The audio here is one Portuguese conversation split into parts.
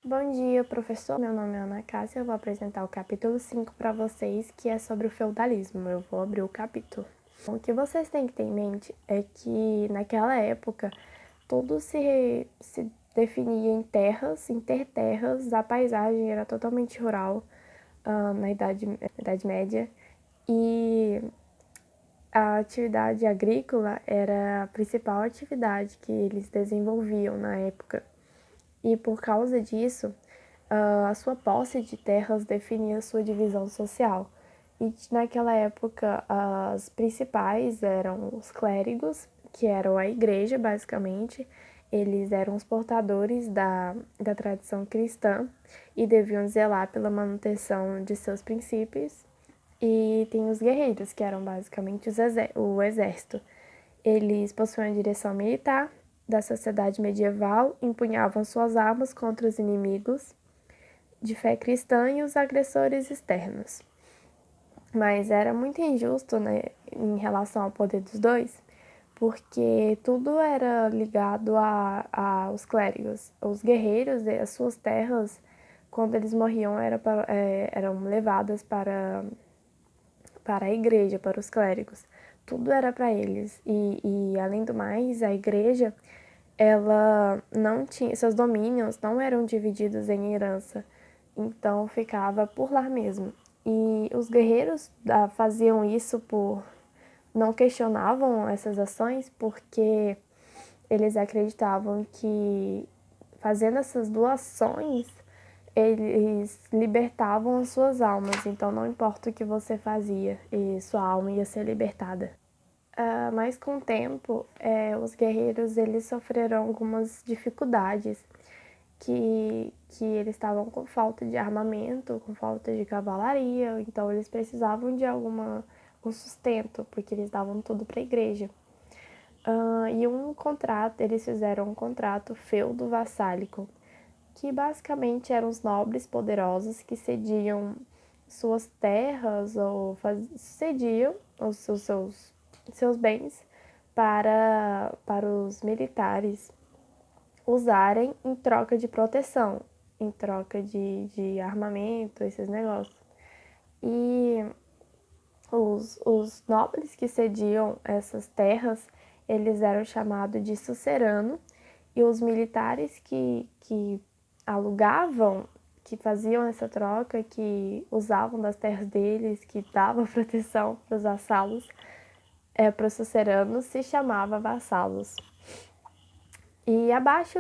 Bom dia, professor. Meu nome é Ana Cássia. Eu vou apresentar o capítulo 5 para vocês, que é sobre o feudalismo. Eu vou abrir o capítulo. O que vocês têm que ter em mente é que, naquela época, tudo se definia em terras, em ter terras, a paisagem era totalmente rural, na Idade Média, e a atividade agrícola era a principal atividade que eles desenvolviam na época. E por causa disso, a sua posse de terras definia sua divisão social. E naquela época, as principais eram os clérigos, que eram a igreja, basicamente. Eles eram os portadores da tradição cristã e deviam zelar pela manutenção de seus princípios. E tem os guerreiros, que eram basicamente o exército. Eles possuíam a direção militar da sociedade medieval, empunhavam suas armas contra os inimigos de fé cristã e os agressores externos. Mas era muito injusto, né, em relação ao poder dos dois, porque tudo era ligado aos clérigos. Os guerreiros, as suas terras, quando eles morriam, eram levadas para a igreja, para os clérigos. Tudo era para eles. E, além do mais, a igreja, ela não tinha, seus domínios não eram divididos em herança, então ficava por lá mesmo. E os guerreiros faziam isso não questionavam essas ações porque eles acreditavam que fazendo essas doações eles libertavam as suas almas, então não importa o que você fazia, e sua alma ia ser libertada. Mas com o tempo, os guerreiros eles sofreram algumas dificuldades, que eles estavam com falta de armamento, com falta de cavalaria, então eles precisavam de um sustento, porque eles davam tudo para a igreja. E eles fizeram um contrato feudo-vassálico, que basicamente eram os nobres poderosos que cediam suas terras ou cediam seus bens para os militares usarem em troca de proteção, em troca de armamento, esses negócios. E os nobres que cediam essas terras, eles eram chamados de sucerano, e os militares que alugavam, que faziam essa troca, que usavam das terras deles, que davam proteção para os vassalos, para os suceranos, se chamava vassalos. E abaixo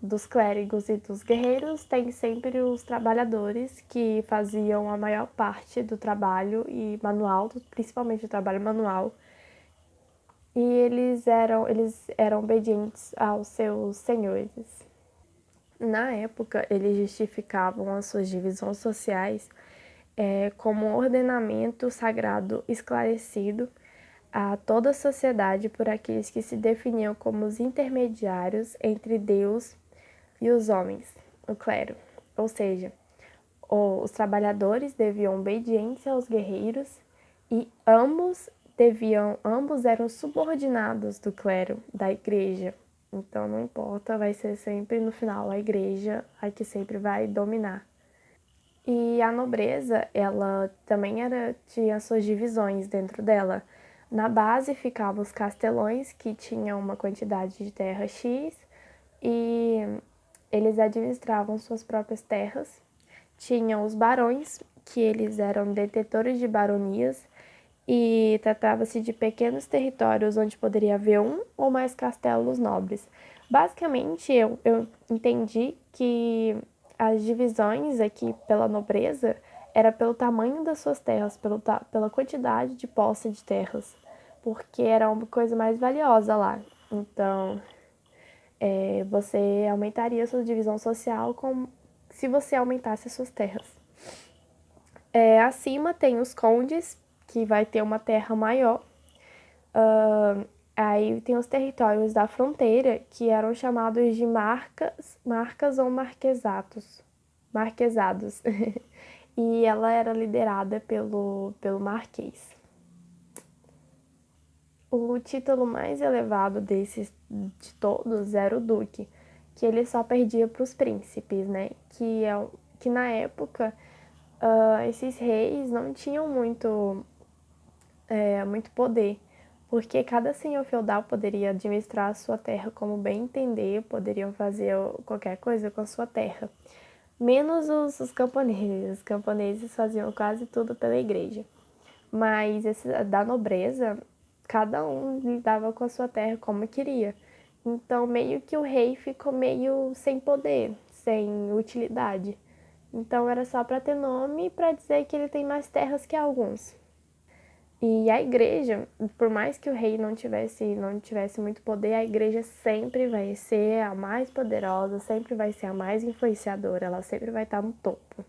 dos clérigos e dos guerreiros tem sempre os trabalhadores que faziam a maior parte do trabalho e manual, principalmente o trabalho manual. E eles eram obedientes aos seus senhores. Na época, eles justificavam as suas divisões sociais como um ordenamento sagrado esclarecido a toda a sociedade por aqueles que se definiam como os intermediários entre Deus e os homens, o clero. Ou seja, os trabalhadores deviam obediência aos guerreiros e ambos eram subordinados do clero, da igreja. Então não importa, vai ser sempre no final a igreja a que sempre vai dominar. E a nobreza, ela também tinha suas divisões dentro dela. Na base ficavam os castelões, que tinham uma quantidade de terra X, e eles administravam suas próprias terras. Tinham os barões, que eles eram detentores de baronias, e tratava-se de pequenos territórios onde poderia haver um ou mais castelos nobres. Basicamente, eu entendi que as divisões aqui pela nobreza era pelo tamanho das suas terras, pela quantidade de posse de terras, porque era uma coisa mais valiosa lá. Então, você aumentaria a sua divisão social se você aumentasse as suas terras. Acima tem os condes, que vai ter uma terra maior. Aí tem os territórios da fronteira, que eram chamados de marcas ou marquesados. E ela era liderada pelo marquês. O título mais elevado de todos era o duque, que ele só perdia para os príncipes, né? Que na época esses reis não tinham muito poder, porque cada senhor feudal poderia administrar a sua terra como bem entender, poderiam fazer qualquer coisa com a sua terra, menos os camponeses. Os camponeses faziam quase tudo pela igreja, mas da nobreza, cada um lidava com a sua terra como queria. Então, meio que o rei ficou meio sem poder, sem utilidade. Então, era só para ter nome e para dizer que ele tem mais terras que alguns. E a igreja, por mais que o rei não tivesse muito poder, a igreja sempre vai ser a mais poderosa, sempre vai ser a mais influenciadora, ela sempre vai estar no topo.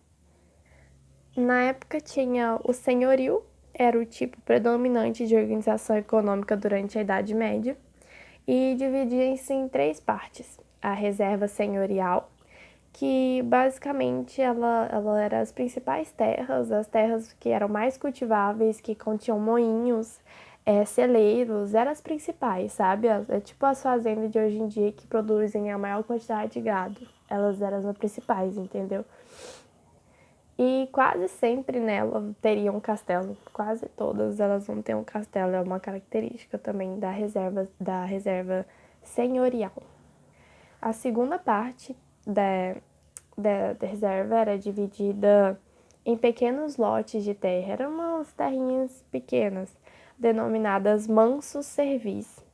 Na época tinha o senhorio, era o tipo predominante de organização econômica durante a Idade Média, e dividia-se em três partes. A reserva senhorial, que basicamente ela era as principais terras, as terras que eram mais cultiváveis, que continham moinhos, celeiros, eram as principais, sabe? É tipo as fazendas de hoje em dia que produzem a maior quantidade de gado. Elas eram as principais, entendeu? E quase sempre nela teria um castelo. Quase todas elas vão ter um castelo. É uma característica também da reserva senhorial. A segunda parte da reserva era dividida em pequenos lotes de terra. Eram umas terrinhas pequenas, denominadas mansos servis,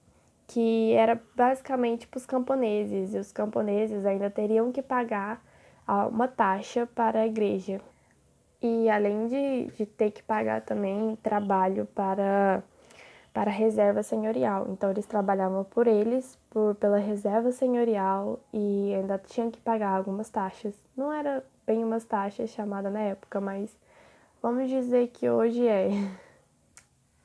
que era basicamente para os camponeses. E os camponeses ainda teriam que pagar uma taxa para a igreja. E além de ter que pagar também trabalho para a reserva senhorial. Então eles trabalhavam por eles, pela reserva senhorial e ainda tinham que pagar algumas taxas. Não era bem umas taxas chamadas na época, mas vamos dizer que hoje é.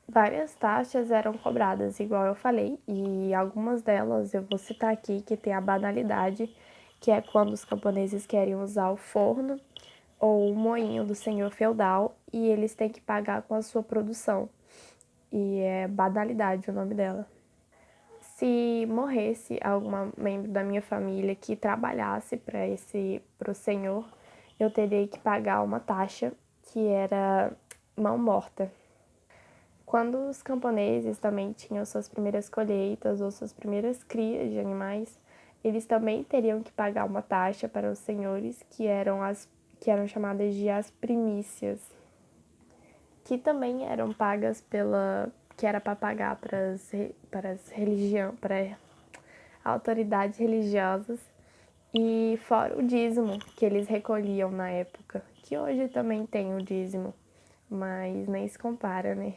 Várias taxas eram cobradas, igual eu falei, e algumas delas eu vou citar aqui, que tem a banalidade, que é quando os camponeses querem usar o forno ou o moinho do senhor feudal e eles têm que pagar com a sua produção. E é banalidade o nome dela. Se morresse algum membro da minha família que trabalhasse para o senhor, eu teria que pagar uma taxa que era mão morta. Quando os camponeses também tinham suas primeiras colheitas ou suas primeiras crias de animais, eles também teriam que pagar uma taxa para os senhores, que eram chamadas de as primícias, que também eram pagas que era para pagar para autoridades religiosas, e fora o dízimo que eles recolhiam na época, que hoje também tem o dízimo, mas nem se compara, né?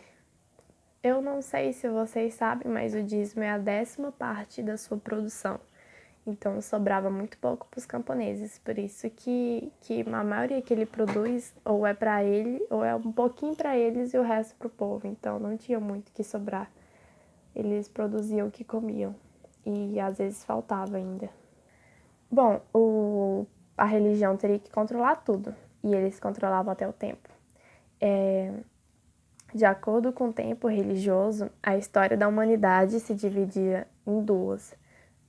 Eu não sei se vocês sabem, mas o dízimo é a 10ª parte da sua produção. Então sobrava muito pouco para os camponeses, por isso que a maioria que ele produz ou é para ele, ou é um pouquinho para eles e o resto para o povo. Então não tinha muito que sobrar. Eles produziam o que comiam e às vezes faltava ainda. Bom, a religião teria que controlar tudo e eles controlavam até o tempo. De acordo com o tempo religioso, a história da humanidade se dividia em duas: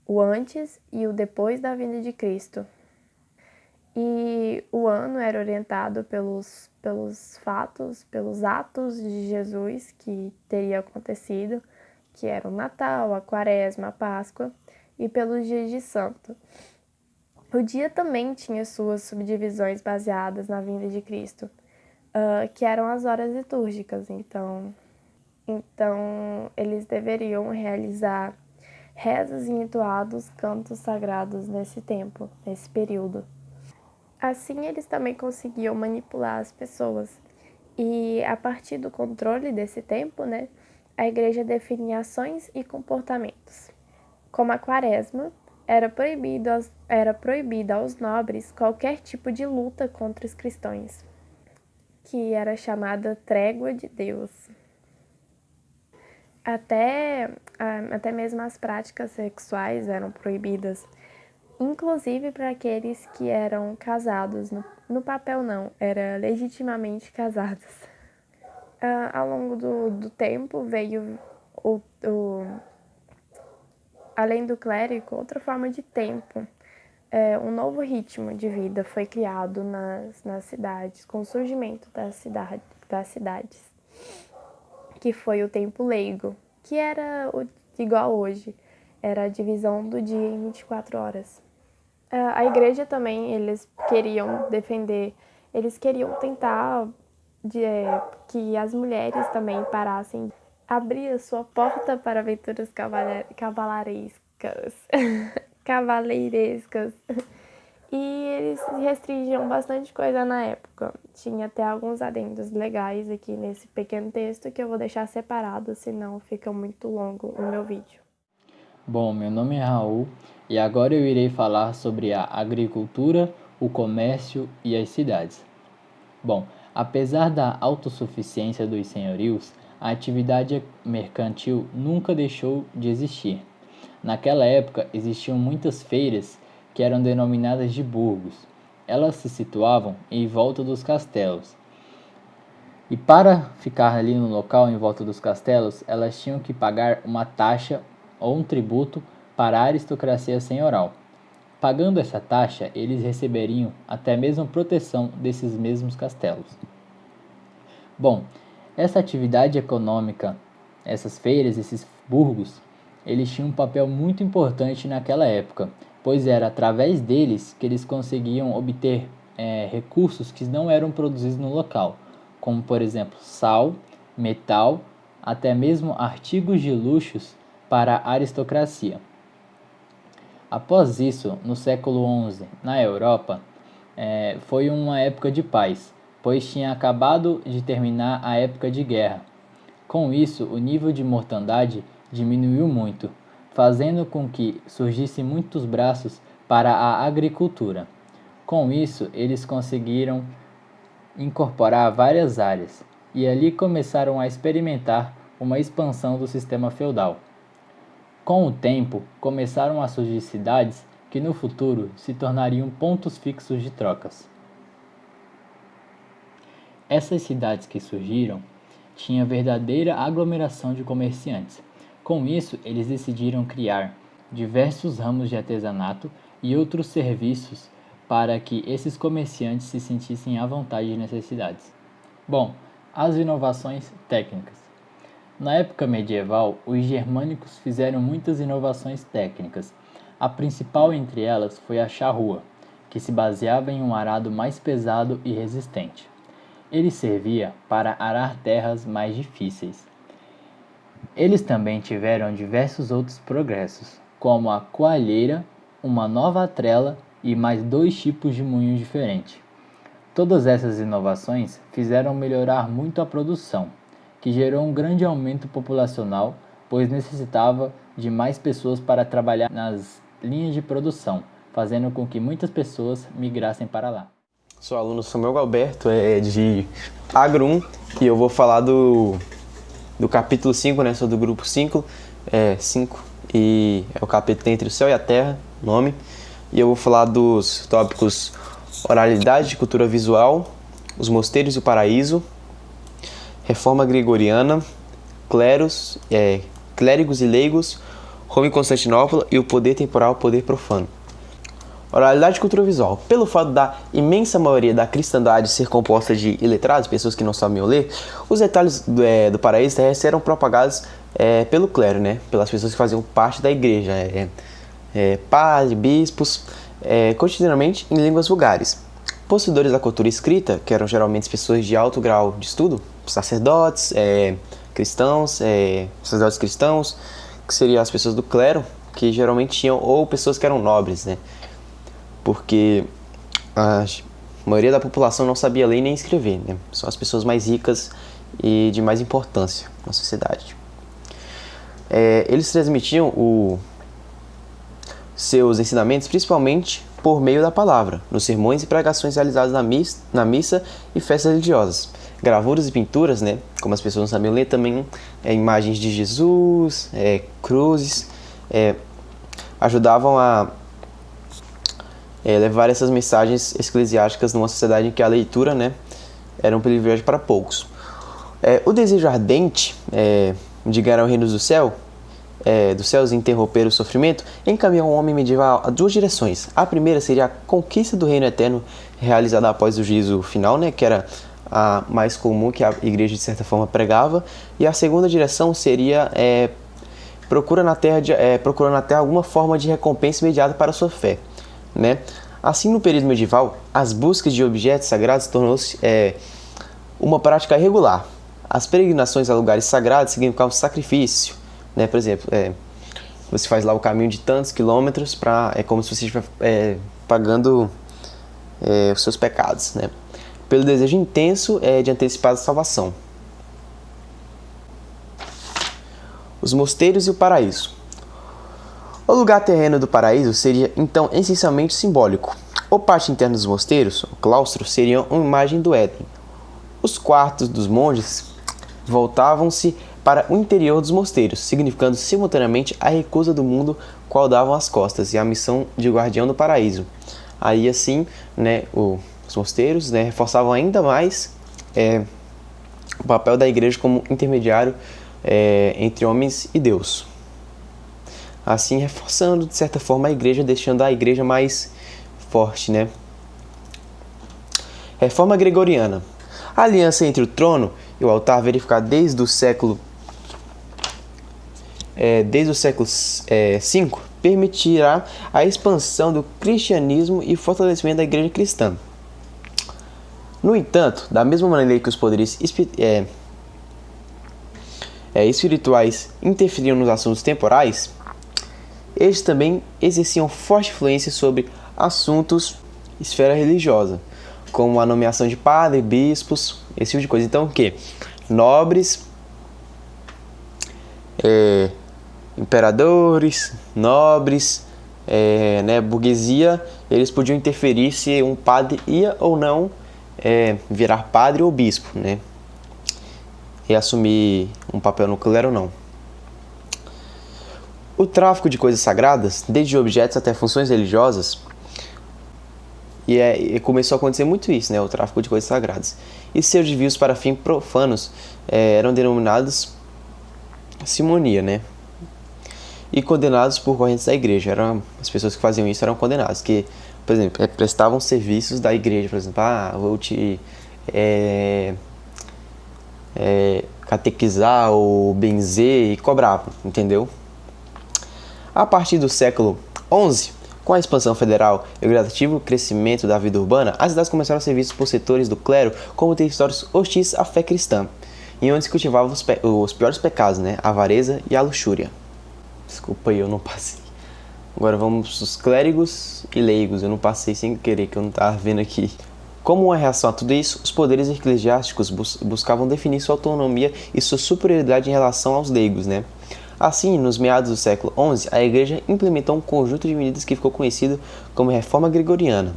o antes e o depois da vinda de Cristo. E o ano era orientado pelos fatos, pelos atos de Jesus que teria acontecido, que eram o Natal, a Quaresma, a Páscoa, e pelos dias de santo. O dia também tinha suas subdivisões baseadas na vinda de Cristo, que eram as horas litúrgicas. Então eles deveriam realizar rezas e entoados cantos sagrados nesse tempo, nesse período. Assim, eles também conseguiam manipular as pessoas. E a partir do controle desse tempo, né, a igreja definia ações e comportamentos. Como a quaresma, era proibida aos nobres qualquer tipo de luta contra os cristãos, que era chamada trégua de Deus. Até mesmo as práticas sexuais eram proibidas, inclusive para aqueles que eram casados. No papel não, era legitimamente casados. Ao longo do tempo veio, além do clérigo, outra forma de tempo, Um novo ritmo de vida foi criado nas cidades, com o surgimento das cidades, que foi o tempo leigo, que era igual hoje, era a divisão do dia em 24 horas. A igreja também, eles queriam tentar que as mulheres também parassem, abrir a sua porta para aventuras cavaleirescas. E eles restringiam bastante coisa na época. Tinha até alguns adendos legais aqui nesse pequeno texto que eu vou deixar separado, senão fica muito longo o meu vídeo. Bom, meu nome é Raul e agora eu irei falar sobre a agricultura, o comércio e as cidades. Bom, apesar da autossuficiência dos senhorios, a atividade mercantil nunca deixou de existir. Naquela época existiam muitas feiras que eram denominadas de burgos. Elas se situavam em volta dos castelos. E para ficar ali no local em volta dos castelos, elas tinham que pagar uma taxa ou um tributo para a aristocracia senhoral. Pagando essa taxa, eles receberiam até mesmo proteção desses mesmos castelos. Bom, essa atividade econômica, essas feiras, esses burgos, eles tinham um papel muito importante naquela época, pois era através deles que eles conseguiam obter recursos que não eram produzidos no local, como por exemplo sal, metal, até mesmo artigos de luxos para a aristocracia. Após isso, no século XI, na Europa, foi uma época de paz, pois tinha acabado de terminar a época de guerra. Com isso, o nível de mortandade diminuiu muito, fazendo com que surgissem muitos braços para a agricultura. Com isso, eles conseguiram incorporar várias áreas, e ali começaram a experimentar uma expansão do sistema feudal. Com o tempo, começaram a surgir cidades que no futuro se tornariam pontos fixos de trocas. Essas cidades que surgiram tinham verdadeira aglomeração de comerciantes. Com isso, eles decidiram criar diversos ramos de artesanato e outros serviços para que esses comerciantes se sentissem à vontade nessas cidades. Bom, as inovações técnicas. Na época medieval, os germânicos fizeram muitas inovações técnicas. A principal entre elas foi a charrua, que se baseava em um arado mais pesado e resistente. Ele servia para arar terras mais difíceis. Eles também tiveram diversos outros progressos, como a coalheira, uma nova trela e mais 2 tipos de moinho diferentes. Todas essas inovações fizeram melhorar muito a produção, que gerou um grande aumento populacional, pois necessitava de mais pessoas para trabalhar nas linhas de produção, fazendo com que muitas pessoas migrassem para lá. Sou aluno Samuel Galberto, de Agro 1, e eu vou falar do capítulo 5, né, sou do grupo 5, e é o capítulo Entre o Céu e a Terra, nome, e eu vou falar dos tópicos oralidade, cultura visual, os mosteiros e o paraíso, reforma gregoriana, clérigos e leigos, Roma e Constantinopla e o poder temporal, o poder profano. Oralidade e cultura visual. Pelo fato da imensa maioria da cristandade ser composta de iletrados, pessoas que não sabem ler, os detalhes do paraíso terrestre eram propagados pelo clero, né? Pelas pessoas que faziam parte da igreja, padres, bispos, cotidianamente em línguas vulgares. Possuidores da cultura escrita, que eram geralmente pessoas de alto grau de estudo, sacerdotes, sacerdotes cristãos, que seriam as pessoas do clero, que geralmente tinham, ou pessoas que eram nobres, né? Porque a maioria da população não sabia ler nem escrever, né? São as pessoas mais ricas e de mais importância na sociedade. Eles transmitiam seus ensinamentos principalmente por meio da palavra, nos sermões e pregações realizados na missa e festas religiosas. Gravuras e pinturas, né? Como as pessoas não sabiam ler, também imagens de Jesus, cruzes, ajudavam a levar essas mensagens eclesiásticas numa sociedade em que a leitura, né, era um privilégio para poucos. O desejo ardente de ganhar o reino do céu dos céus e interromper o sofrimento, encaminhou o homem medieval a duas direções. A primeira seria a conquista do reino eterno, realizada após o juízo final, né, que era a mais comum que a igreja de certa forma pregava, e a segunda direção seria procurando na terra alguma forma de recompensa imediata para a sua fé, né? Assim, no período medieval, as buscas de objetos sagrados tornou-se uma prática regular. As peregrinações a lugares sagrados significavam sacrifício, né? Por exemplo, você faz lá o caminho de tantos quilômetros é como se você estivesse pagando os seus pecados, né? Pelo desejo intenso de antecipar a salvação. Os mosteiros e o paraíso. O lugar terreno do paraíso seria, então, essencialmente simbólico. O pátio interno dos mosteiros, o claustro, seriam uma imagem do Éden. Os quartos dos monges voltavam-se para o interior dos mosteiros, significando simultaneamente a recusa do mundo qual davam as costas e a missão de guardião do paraíso. Aí, assim, né, os mosteiros, né, reforçavam ainda mais o papel da igreja como intermediário entre homens e Deus. Assim, reforçando, de certa forma, a igreja, deixando a igreja mais forte, né? Reforma gregoriana. A aliança entre o trono e o altar, verificada desde o século V, permitirá a expansão do cristianismo e o fortalecimento da igreja cristã. No entanto, da mesma maneira que os poderes espirituais interferiam nos assuntos temporais, eles também exerciam forte influência sobre assuntos esfera religiosa, como a nomeação de padres, bispos, esse tipo de coisa. Então, o que? Nobres, imperadores, nobres, burguesia, eles podiam interferir se um padre ia ou não virar padre ou bispo, né? E assumir um papel no clero ou não. O tráfico de coisas sagradas, desde objetos até funções religiosas, e começou a acontecer muito isso, né? O tráfico de coisas sagradas. E seus desvios para fins profanos eram denominados simonia, né? E condenados por correntes da igreja. As pessoas que faziam isso eram condenadas, que, por exemplo, prestavam serviços da igreja, por exemplo, vou te catequizar ou benzer, e cobravam, entendeu? A partir do século XI, com a expansão federal e o gradativo crescimento da vida urbana, as cidades começaram a ser vistas por setores do clero como territórios hostis à fé cristã, e onde se cultivavam os piores pecados, né? A avareza e a luxúria. Desculpa aí, eu não passei. Agora vamos os clérigos e leigos. Eu não passei sem querer, que eu não estava vendo aqui. Como uma reação a tudo isso, os poderes eclesiásticos buscavam definir sua autonomia e sua superioridade em relação aos leigos, né? Assim, nos meados do século XI, a Igreja implementou um conjunto de medidas que ficou conhecido como Reforma Gregoriana.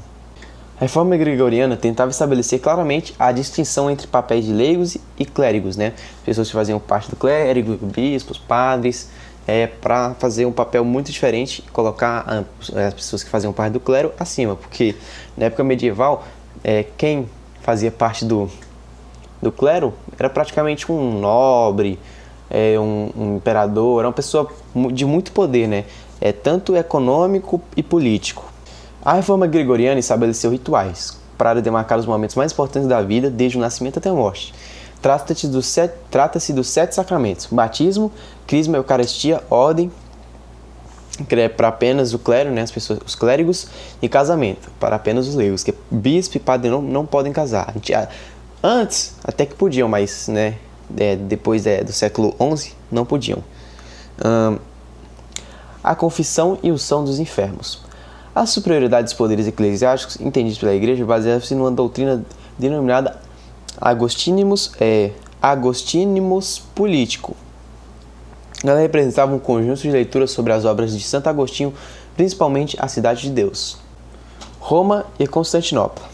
A Reforma Gregoriana tentava estabelecer claramente a distinção entre papéis de leigos e clérigos, né? Pessoas que faziam parte do clérigo, bispos, padres, para fazer um papel muito diferente e colocar as pessoas que faziam parte do clero acima, porque na época medieval, quem fazia parte do clero era praticamente um nobre, um imperador, era uma pessoa de muito poder, né? Tanto econômico e político. A Reforma Gregoriana estabeleceu rituais para demarcar os momentos mais importantes da vida, desde o nascimento até a morte. Trata-se dos 7 sacramentos: batismo, crisma, eucaristia, ordem, que é para apenas o clero, né, os clérigos, e casamento, para apenas os leigos, que bispo e padre não podem casar. Antes até que podiam, mas, né, depois do século XI não podiam. A confissão e unção dos enfermos. A superioridade dos poderes eclesiásticos entendidos pela Igreja baseava-se numa doutrina denominada agostinimus político. Ela representava um conjunto de leituras sobre as obras de Santo Agostinho, principalmente a Cidade de Deus. Roma e Constantinopla.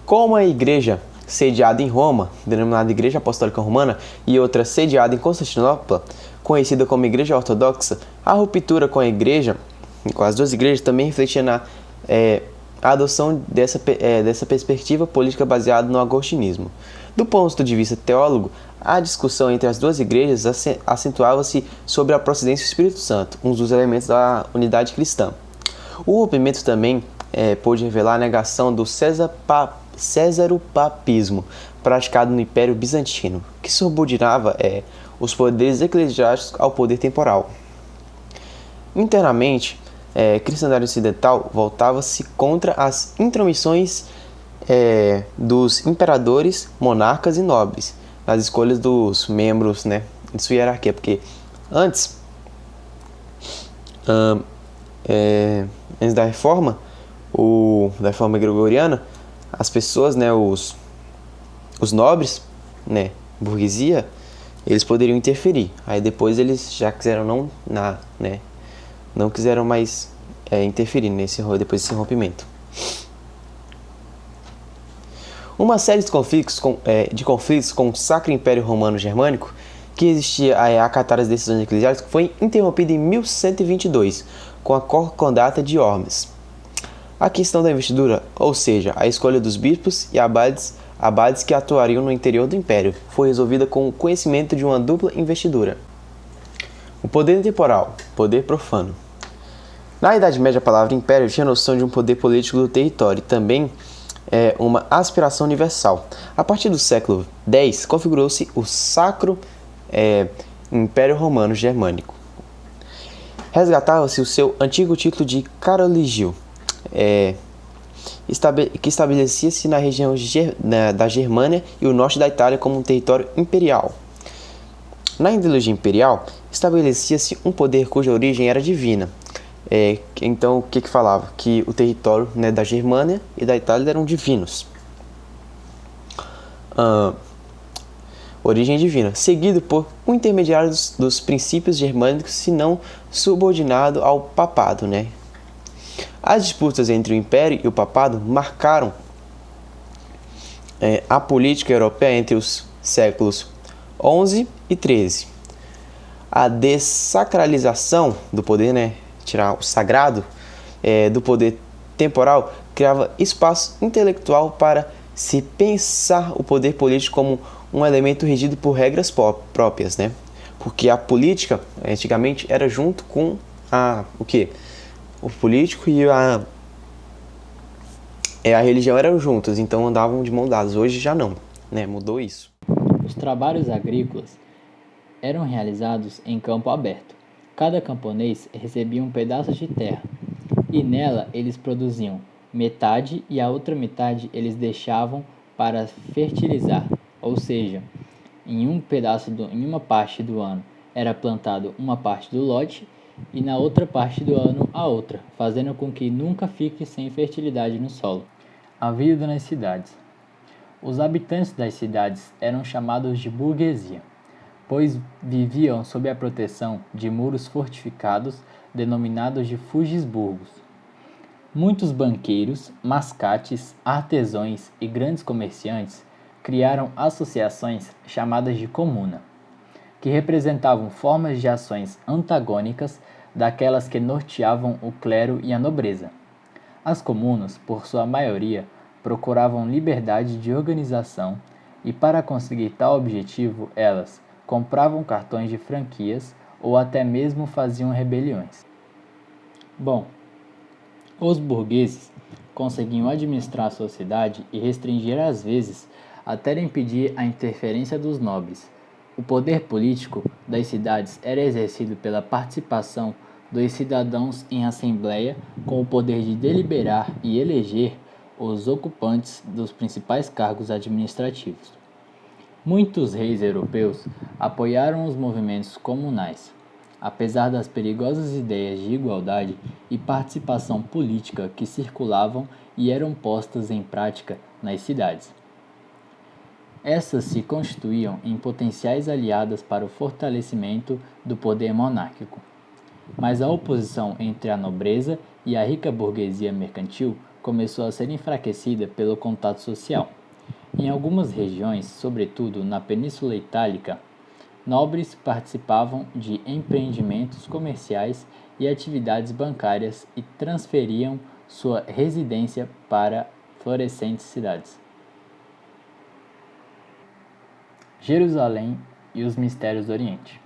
Como a igreja sediada em Roma, denominada Igreja Apostólica Romana, e outra sediada em Constantinopla, conhecida como Igreja Ortodoxa, a ruptura com as duas igrejas também refletia na adoção dessa perspectiva política baseada no agostinismo. Do ponto de vista teólogo, a discussão entre as duas igrejas acentuava-se sobre a procedência do Espírito Santo, um dos elementos da unidade cristã. O rompimento também pôde revelar a negação do cesaropapismo, praticado no Império Bizantino, que subordinava os poderes eclesiásticos ao poder temporal. Internamente, a cristandade ocidental voltava-se contra as intromissões dos imperadores, monarcas e nobres nas escolhas dos membros, né, de sua hierarquia, porque antes da reforma gregoriana, as pessoas, né, os nobres, né, burguesia, eles poderiam interferir. Aí depois eles já quiseram não quiseram mais interferir depois desse rompimento. Uma série de conflitos com o Sacro Império Romano Germânico, que existia a acatar as decisões eclesiásticas, foi interrompida em 1122, com a Concordata de Worms. A questão da investidura, ou seja, a escolha dos bispos e abades que atuariam no interior do império, foi resolvida com o conhecimento de uma dupla investidura. O poder temporal, poder profano. Na Idade Média, a palavra império tinha noção de um poder político do território e também uma aspiração universal. A partir do século X, configurou-se o Sacro Império Romano Germânico. Resgatava-se o seu antigo título de Caroligio, que estabelecia-se na região da Germânia e o norte da Itália como um território imperial. Na ideologia imperial, estabelecia-se um poder cuja origem era divina. Então, o que falava? Que o território, né, da Germânia e da Itália eram divinos. Origem divina, seguido por um intermediário dos princípios germânicos, se não subordinado ao papado, né? As disputas entre o Império e o Papado marcaram a política europeia entre os séculos XI e XIII. A dessacralização do poder, né, tirar o sagrado do poder temporal, criava espaço intelectual para se pensar o poder político como um elemento regido por regras próprias, né? Porque a política, antigamente, era junto com o político e a religião eram juntas, então andavam de mão dadas. Hoje já não, né? Mudou isso. Os trabalhos agrícolas eram realizados em campo aberto. Cada camponês recebia um pedaço de terra e nela eles produziam metade e a outra metade eles deixavam para fertilizar, ou seja, em uma parte do ano era plantado uma parte do lote e na outra parte do ano a outra, fazendo com que nunca fique sem fertilidade no solo. A vida nas cidades. Os habitantes das cidades eram chamados de burguesia, pois viviam sob a proteção de muros fortificados denominados de fugisburgos. Muitos banqueiros, mascates, artesãos e grandes comerciantes criaram associações chamadas de comuna, que representavam formas de ações antagônicas daquelas que norteavam o clero e a nobreza. As comunas, por sua maioria, procuravam liberdade de organização e, para conseguir tal objetivo, elas compravam cartões de franquias ou até mesmo faziam rebeliões. Bom, os burgueses conseguiam administrar a sociedade e restringir às vezes até impedir a interferência dos nobres. O poder político das cidades era exercido pela participação dos cidadãos em assembleia, com o poder de deliberar e eleger os ocupantes dos principais cargos administrativos. Muitos reis europeus apoiaram os movimentos comunais, apesar das perigosas ideias de igualdade e participação política que circulavam e eram postas em prática nas cidades. Essas se constituíam em potenciais aliadas para o fortalecimento do poder monárquico. Mas a oposição entre a nobreza e a rica burguesia mercantil começou a ser enfraquecida pelo contato social. Em algumas regiões, sobretudo na Península Itálica, nobres participavam de empreendimentos comerciais e atividades bancárias e transferiam sua residência para florescentes cidades. Jerusalém e os mistérios do Oriente.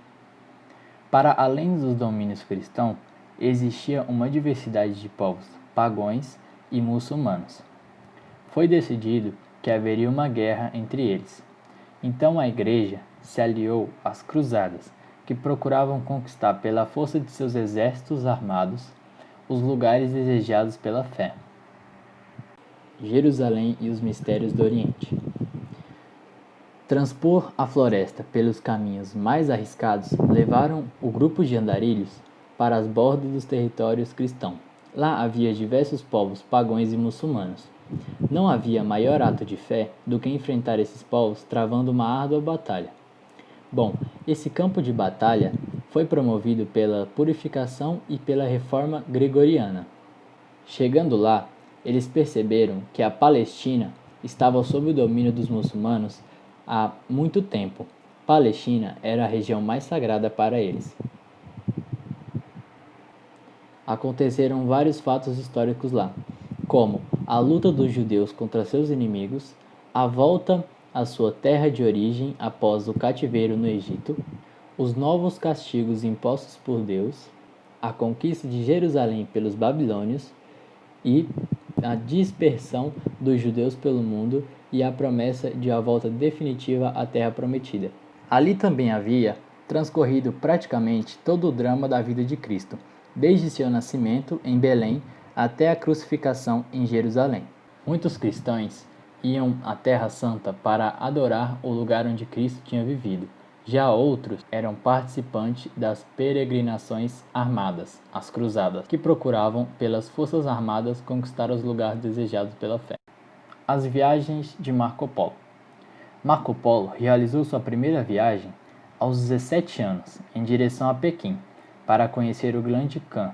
Para além dos domínios cristãos, existia uma diversidade de povos pagãos e muçulmanos. Foi decidido que haveria uma guerra entre eles. Então a Igreja se aliou às cruzadas, que procuravam conquistar pela força de seus exércitos armados os lugares desejados pela fé. Jerusalém e os mistérios do Oriente. Transpor a floresta pelos caminhos mais arriscados levaram o grupo de andarilhos para as bordas dos territórios cristãos. Lá havia diversos povos pagãos e muçulmanos. Não havia maior ato de fé do que enfrentar esses povos travando uma árdua batalha. Bom, esse campo de batalha foi promovido pela purificação e pela reforma gregoriana. Chegando lá, eles perceberam que a Palestina estava sob o domínio dos muçulmanos há muito tempo. Palestina era a região mais sagrada para eles. Aconteceram vários fatos históricos lá, como a luta dos judeus contra seus inimigos, a volta à sua terra de origem após o cativeiro no Egito, os novos castigos impostos por Deus, a conquista de Jerusalém pelos babilônios e a dispersão dos judeus pelo mundo e a promessa de a volta definitiva à Terra Prometida. Ali também havia transcorrido praticamente todo o drama da vida de Cristo, desde seu nascimento em Belém até a crucificação em Jerusalém. Muitos cristãos iam à Terra Santa para adorar o lugar onde Cristo tinha vivido. Já outros eram participantes das peregrinações armadas, as cruzadas, que procuravam pelas forças armadas conquistar os lugares desejados pela fé. As viagens de Marco Polo. Marco Polo realizou sua primeira viagem aos 17 anos, em direção a Pequim, para conhecer o Grande Khan.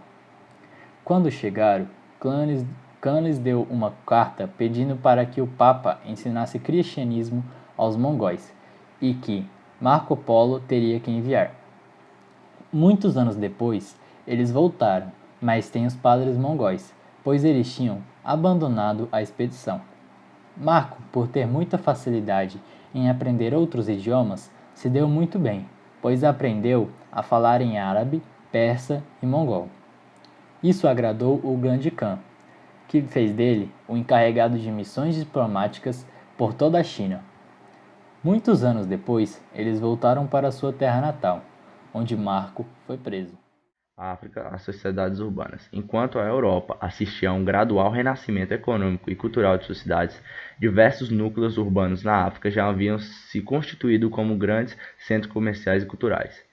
Quando chegaram, Khan lhes deu uma carta pedindo para que o Papa ensinasse cristianismo aos mongóis e que Marco Polo teria que enviar. Muitos anos depois, eles voltaram, mas sem os padres mongóis, pois eles tinham abandonado a expedição. Marco, por ter muita facilidade em aprender outros idiomas, se deu muito bem, pois aprendeu a falar em árabe, persa e mongol. Isso agradou o Grande Khan, que fez dele o encarregado de missões diplomáticas por toda a China. Muitos anos depois, eles voltaram para sua terra natal, onde Marco foi preso. A África, as sociedades urbanas. Enquanto a Europa assistia a um gradual renascimento econômico e cultural de suas cidades, diversos núcleos urbanos na África já haviam se constituído como grandes centros comerciais e culturais.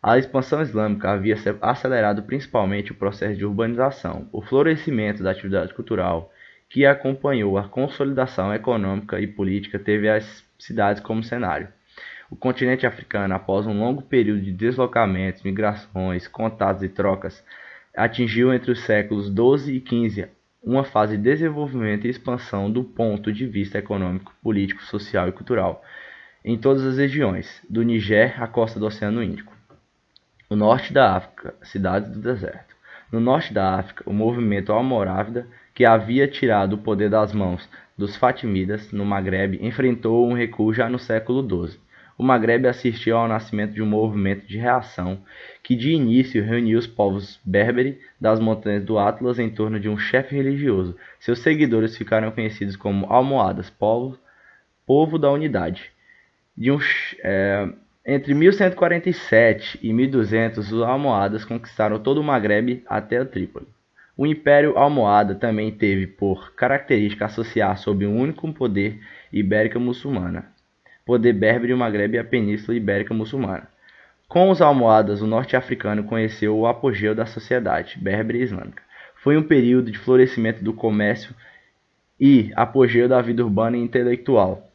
A expansão islâmica havia acelerado principalmente o processo de urbanização, o florescimento da atividade cultural, que acompanhou a consolidação econômica e política, teve as cidades como cenário. O continente africano, após um longo período de deslocamentos, migrações, contatos e trocas, atingiu entre os séculos XII e XV uma fase de desenvolvimento e expansão do ponto de vista econômico, político, social e cultural, em todas as regiões, do Níger à costa do Oceano Índico. O norte da África, cidades do deserto. No norte da África, o movimento almorávida, que havia tirado o poder das mãos dos Fatimidas no Maghreb, enfrentou um recuo já no século XII. O Maghreb assistiu ao nascimento de um movimento de reação que de início reuniu os povos berbere das montanhas do Atlas em torno de um chefe religioso. Seus seguidores ficaram conhecidos como almohadas, povo da unidade. Entre 1147 e 1200, os almohadas conquistaram todo o Maghreb até a Trípoli. O Império Almohada também teve por característica associar sob um único poder ibérica muçulmana, poder berbere, o Maghreb e a Península Ibérica Muçulmana. Com os almohadas, o norte africano conheceu o apogeu da sociedade berbere islâmica. Foi um período de florescimento do comércio e apogeu da vida urbana e intelectual.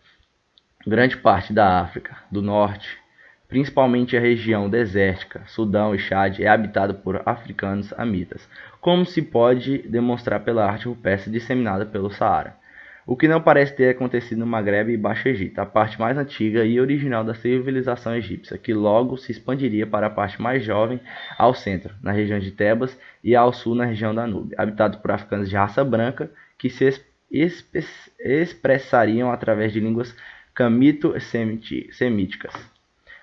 Grande parte da África do Norte, principalmente a região desértica, Sudão e Chad, é habitada por africanos amitas, como se pode demonstrar pela arte rupestre disseminada pelo Saara. O que não parece ter acontecido no Maghreb e Baixo Egito, a parte mais antiga e original da civilização egípcia, que logo se expandiria para a parte mais jovem ao centro, na região de Tebas, e ao sul, na região da Núbia, habitado por africanos de raça branca que se expressariam através de línguas camito-semíticas.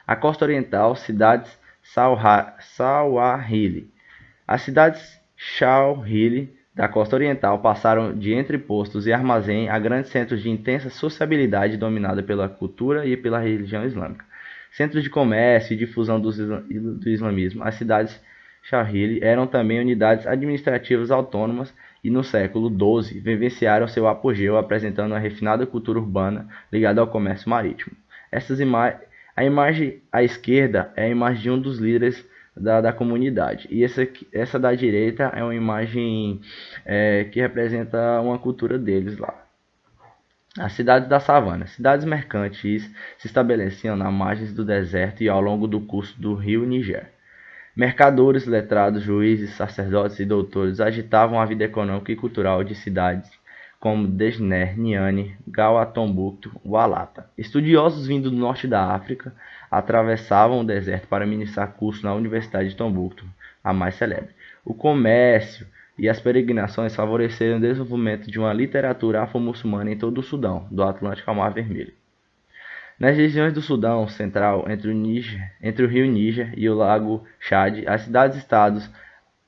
A costa oriental, cidades Sawahili. As cidades Sawahili da costa oriental passaram de entrepostos e armazém a grandes centros de intensa sociabilidade dominada pela cultura e pela religião islâmica. Centros de comércio e difusão do islamismo, as cidades Sawahili eram também unidades administrativas autônomas e no século XII vivenciaram seu apogeu apresentando uma refinada cultura urbana ligada ao comércio marítimo. A imagem à esquerda é a imagem de um dos líderes da comunidade. E essa da direita é uma imagem que representa uma cultura deles lá. As cidades da savana. Cidades mercantis se estabeleciam nas margens do deserto e ao longo do curso do rio Níger. Mercadores, letrados, juízes, sacerdotes e doutores agitavam a vida econômica e cultural de cidades como Dejner, Niani, Gawa, Tombouctou, Walata. Estudiosos vindos do norte da África atravessavam o deserto para ministrar cursos na Universidade de Tombouctou, a mais celebre. O comércio e as peregrinações favoreceram o desenvolvimento de uma literatura afro-muçulmana em todo o Sudão, do Atlântico ao Mar Vermelho. Nas regiões do Sudão Central, entre o rio Níger e o lago Chad, as cidades-estados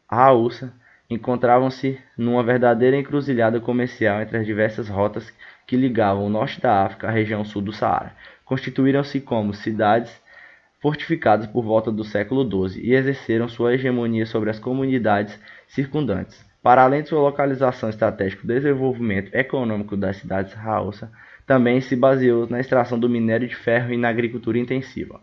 Hausa encontravam-se numa verdadeira encruzilhada comercial entre as diversas rotas que ligavam o norte da África à região sul do Saara. Constituíram-se como cidades fortificadas por volta do século XII e exerceram sua hegemonia sobre as comunidades circundantes. Para além de sua localização estratégica, o desenvolvimento econômico das cidades Hausa também se baseou na extração do minério de ferro e na agricultura intensiva.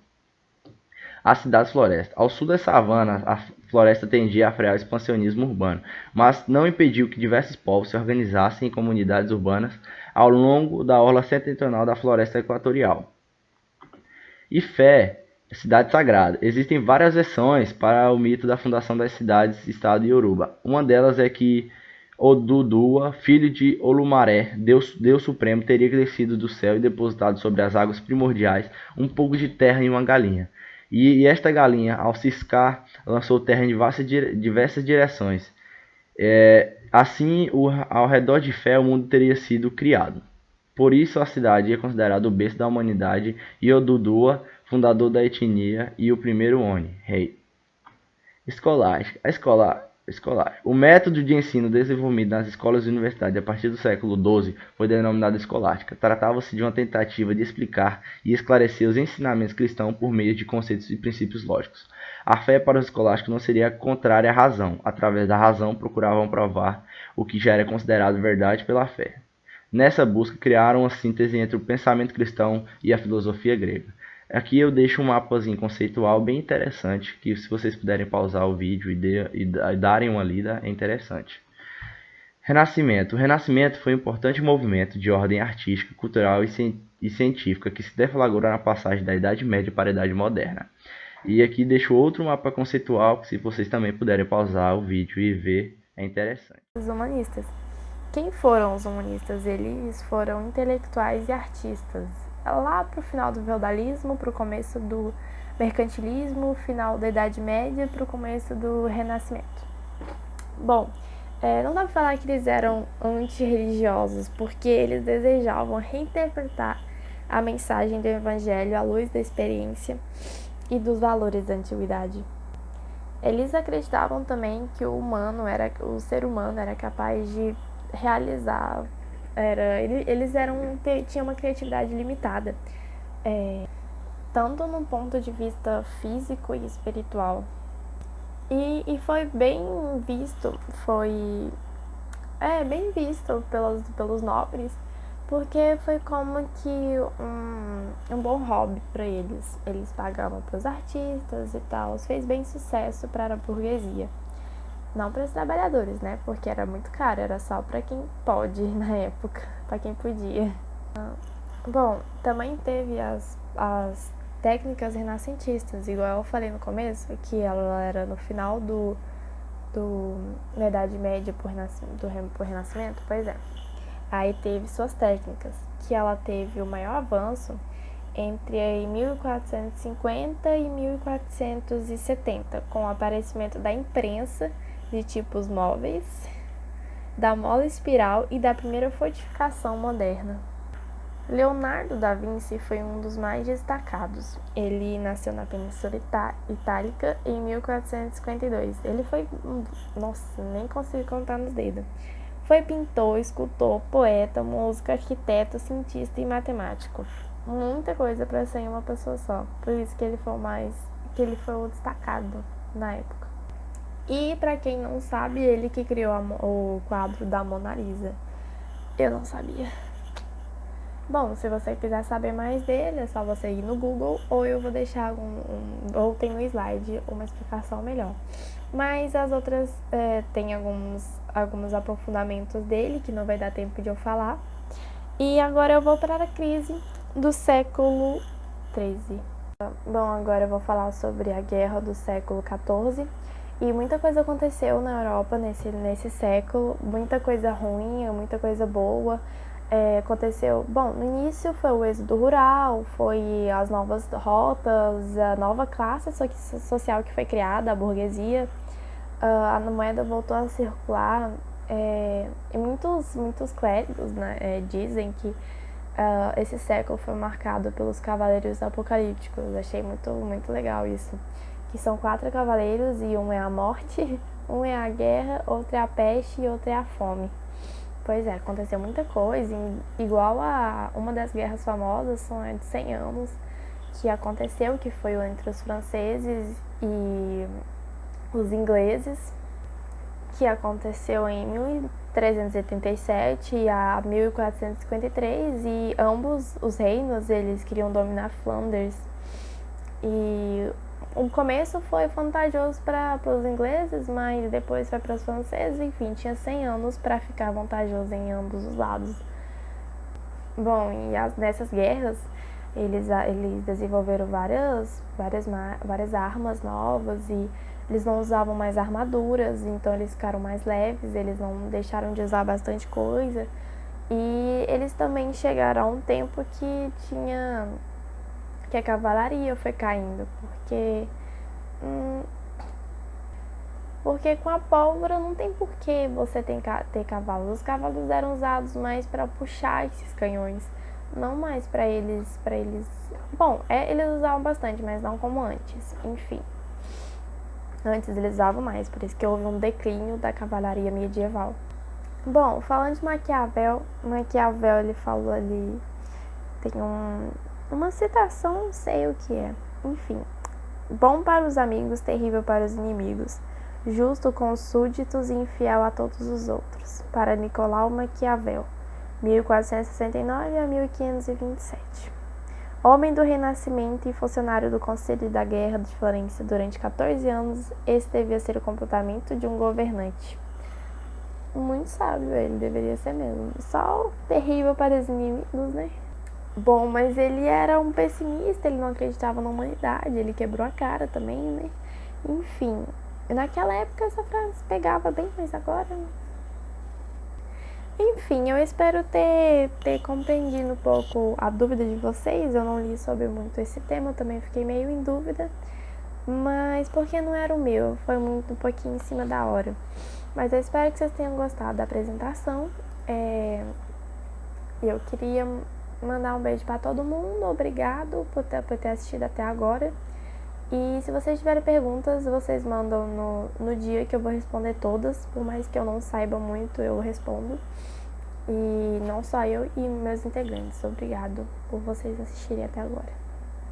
As cidades-floresta. Ao sul das savanas, a floresta tendia a frear o expansionismo urbano, mas não impediu que diversos povos se organizassem em comunidades urbanas ao longo da orla setentrional da floresta equatorial. Ifé, cidade sagrada. Existem várias versões para o mito da fundação das cidades-estado Yoruba. Uma delas é que Oduduwa, filho de Olumaré, Deus Supremo, teria descido do céu e depositado sobre as águas primordiais um pouco de terra em uma galinha. E esta galinha, ao ciscar, lançou terra em diversas direções. Assim, ao redor de Fé, o mundo teria sido criado. Por isso, a cidade é considerada o berço da humanidade e Oduduwa, fundador da etnia, e o primeiro Oni, rei. Escolástica. Escolar. O método de ensino desenvolvido nas escolas e universidades a partir do século XII foi denominado escolástica. Tratava-se de uma tentativa de explicar e esclarecer os ensinamentos cristãos por meio de conceitos e princípios lógicos. A fé para os escolásticos não seria contrária à razão. Através da razão, procuravam provar o que já era considerado verdade pela fé. Nessa busca, criaram uma síntese entre o pensamento cristão e a filosofia grega. Aqui eu deixo um mapazinho conceitual bem interessante, que se vocês puderem pausar o vídeo e darem uma lida, é interessante. Renascimento. O Renascimento foi um importante movimento de ordem artística, cultural e científica que se deflagrou na passagem da Idade Média para a Idade Moderna. E aqui deixo outro mapa conceitual, que se vocês também puderem pausar o vídeo e ver, é interessante. Os humanistas. Quem foram os humanistas? Eles foram intelectuais e artistas. Lá para o final do feudalismo, para o começo do mercantilismo, final da Idade Média, para o começo do Renascimento. Bom, não dá para falar que eles eram antirreligiosos, porque eles desejavam reinterpretar a mensagem do Evangelho à luz da experiência e dos valores da antiguidade. Eles acreditavam também que o ser humano era capaz de realizar. Eles tinham uma criatividade limitada, tanto no ponto de vista físico e espiritual. E foi bem visto, pelos nobres, porque foi como que um bom hobby para eles. Eles pagavam para os artistas e tal, fez bem sucesso para a burguesia. Não para os trabalhadores, né? Porque era muito caro, era só para quem pode na época, para quem podia. Bom, também teve as técnicas renascentistas, igual eu falei no começo, que ela era no final da Idade Média por Renascimento, pois é. Aí teve suas técnicas, que ela teve o maior avanço entre 1450 e 1470, com o aparecimento da imprensa de tipos móveis, da mola espiral e da primeira fortificação moderna. Leonardo da Vinci foi um dos mais destacados. Ele nasceu na Península Itálica em 1452. Ele foi... Nossa, nem consigo contar nos dedos. Foi pintor, escultor, poeta, músico, arquiteto, cientista e matemático. Muita coisa para ser uma pessoa só. Por isso que ele foi o destacado na época. E para quem não sabe, ele que criou o quadro da Mona Lisa. Eu não sabia. Bom, se você quiser saber mais dele, é só você ir no Google ou eu vou deixar ou tem no slide uma explicação melhor. Mas as outras tem alguns aprofundamentos dele que não vai dar tempo de eu falar. E agora eu vou para a crise do século XIII. Bom, agora eu vou falar sobre a guerra do século XIV. E muita coisa aconteceu na Europa nesse século, muita coisa ruim, muita coisa boa. Aconteceu, bom, no início foi o êxodo rural, foi as novas rotas, a nova classe social que foi criada, a burguesia, a moeda voltou a circular, e muitos clérigos, né, dizem que esse século foi marcado pelos cavaleiros apocalípticos. Achei muito legal isso, que são 4 cavaleiros e um é a morte, um é a guerra, outro é a peste e outro é a fome. Pois é, aconteceu muita coisa, igual a uma das guerras famosas, são de 100 anos, que aconteceu, que foi entre os franceses e os ingleses, que aconteceu em 1387 a 1453, e ambos os reinos, eles queriam dominar Flandres. E o começo foi vantajoso para os ingleses, mas depois foi para os franceses. Enfim, tinha 100 anos para ficar vantajoso em ambos os lados. Bom, e nessas guerras eles desenvolveram várias armas novas, e eles não usavam mais armaduras, então eles ficaram mais leves, eles não deixaram de usar bastante coisa. E eles também chegaram a um tempo que a cavalaria foi caindo, porque com a pólvora não tem por que você ter cavalos. Os cavalos eram usados mais para puxar esses canhões, não mais para eles. Bom, eles usavam bastante, mas não como antes. Enfim, antes eles usavam mais, por isso que houve um declínio da cavalaria medieval. Bom, falando de Maquiavel ele falou ali, tem uma citação, não sei o que é. Enfim, bom para os amigos, terrível para os inimigos, justo com os súditos e infiel a todos os outros. Para Nicolau Maquiavel, 1469 a 1527. Homem do Renascimento e funcionário do Conselho da Guerra de Florença durante 14 anos, esse devia ser o comportamento de um governante. Muito sábio ele, deveria ser mesmo. Só terrível para os inimigos, né? Bom, mas ele era um pessimista, ele não acreditava na humanidade, ele quebrou a cara também, né? Enfim, naquela época essa frase pegava bem, mas agora... Enfim, eu espero ter compreendido um pouco a dúvida de vocês. Eu não li sobre muito esse tema, eu também fiquei meio em dúvida, mas porque não era o meu, foi um pouquinho em cima da hora. Mas eu espero que vocês tenham gostado da apresentação. Eu queria mandar um beijo para todo mundo, obrigado por ter assistido até agora. E se vocês tiverem perguntas, vocês mandam no dia que eu vou responder todas, por mais que eu não saiba muito, eu respondo. E não só eu e meus integrantes. Obrigado por vocês assistirem até agora.